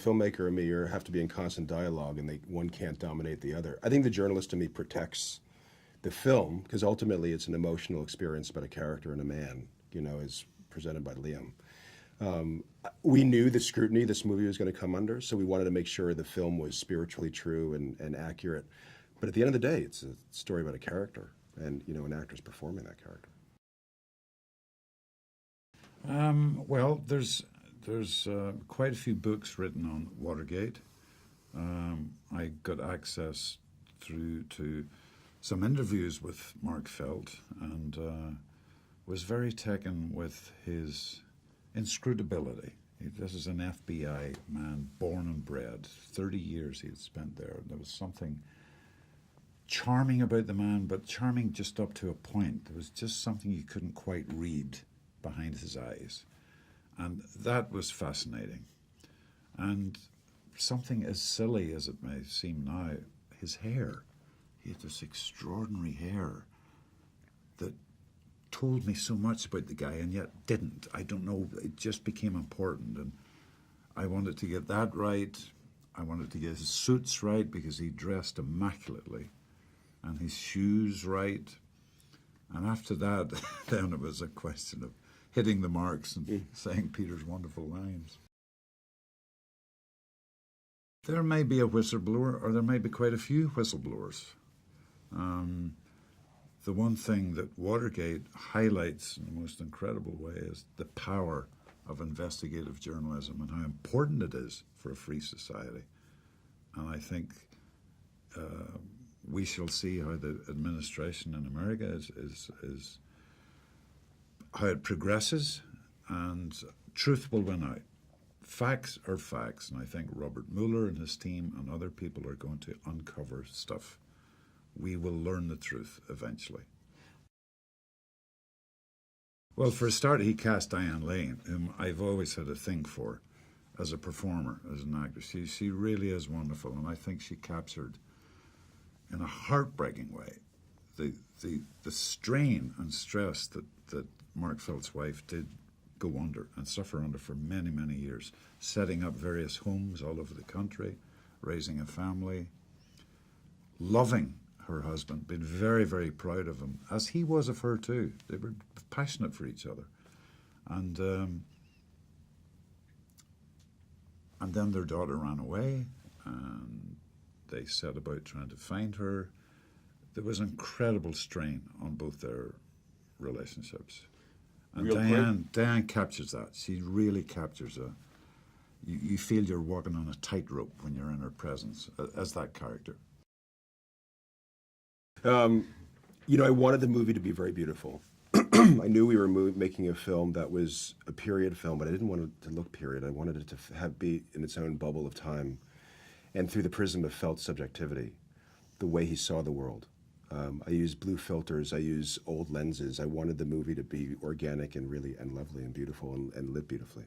Filmmaker and me have to be in constant dialogue, and one can't dominate the other. I think the journalist in me protects the film, because ultimately it's an emotional experience about a character and a man, as presented by Liam. We knew the scrutiny this movie was going to come under, so we wanted to make sure the film was spiritually true and accurate. But at the end of the day, it's a story about a character, and an actor's performing that character. Well, there's quite a few books written on Watergate. I got access through to some interviews with Mark Felt, and was very taken with his inscrutability. This is an FBI man, born and bred. 30 years he had spent there. There was something charming about the man, but charming just up to a point. There was just something you couldn't quite read behind his eyes. And that was fascinating. And something as silly as it may seem now, his hair. He had this extraordinary hair that told me so much about the guy and yet didn't. I don't know, it just became important. And I wanted to get that right. I wanted to get his suits right because he dressed immaculately, and his shoes right. And after that, then it was a question of hitting the marks and saying Peter's wonderful lines. There may be a whistleblower, or there may be quite a few whistleblowers. The one thing that Watergate highlights in the most incredible way is the power of investigative journalism and how important it is for a free society. And I think we shall see how the administration in America is how it progresses, and truth will win out. Facts are facts, and I think Robert Mueller and his team and other people are going to uncover stuff. We will learn the truth eventually. Well, for a start, he cast Diane Lane, whom I've always had a thing for as a performer, as an actress. She really is wonderful, and I think she captured, in a heartbreaking way, the strain and stress that Mark Felt's wife did go under and suffer under for many, many years, setting up various homes all over the country, raising a family, loving her husband, being very, very proud of him, as he was of her too. They were passionate for each other. And then their daughter ran away, and they set about trying to find her. There was incredible strain on both their relationships. And Diane captures that. She really captures you feel you're walking on a tightrope when you're in her presence as that character. I wanted the movie to be very beautiful. I knew we were making a film that was a period film, but I didn't want it to look period. I wanted it to be in its own bubble of time, and through the prism of Felt's subjectivity, the way he saw the world. I use blue filters, I use old lenses. I wanted the movie to be organic and lovely and beautiful and lit beautifully.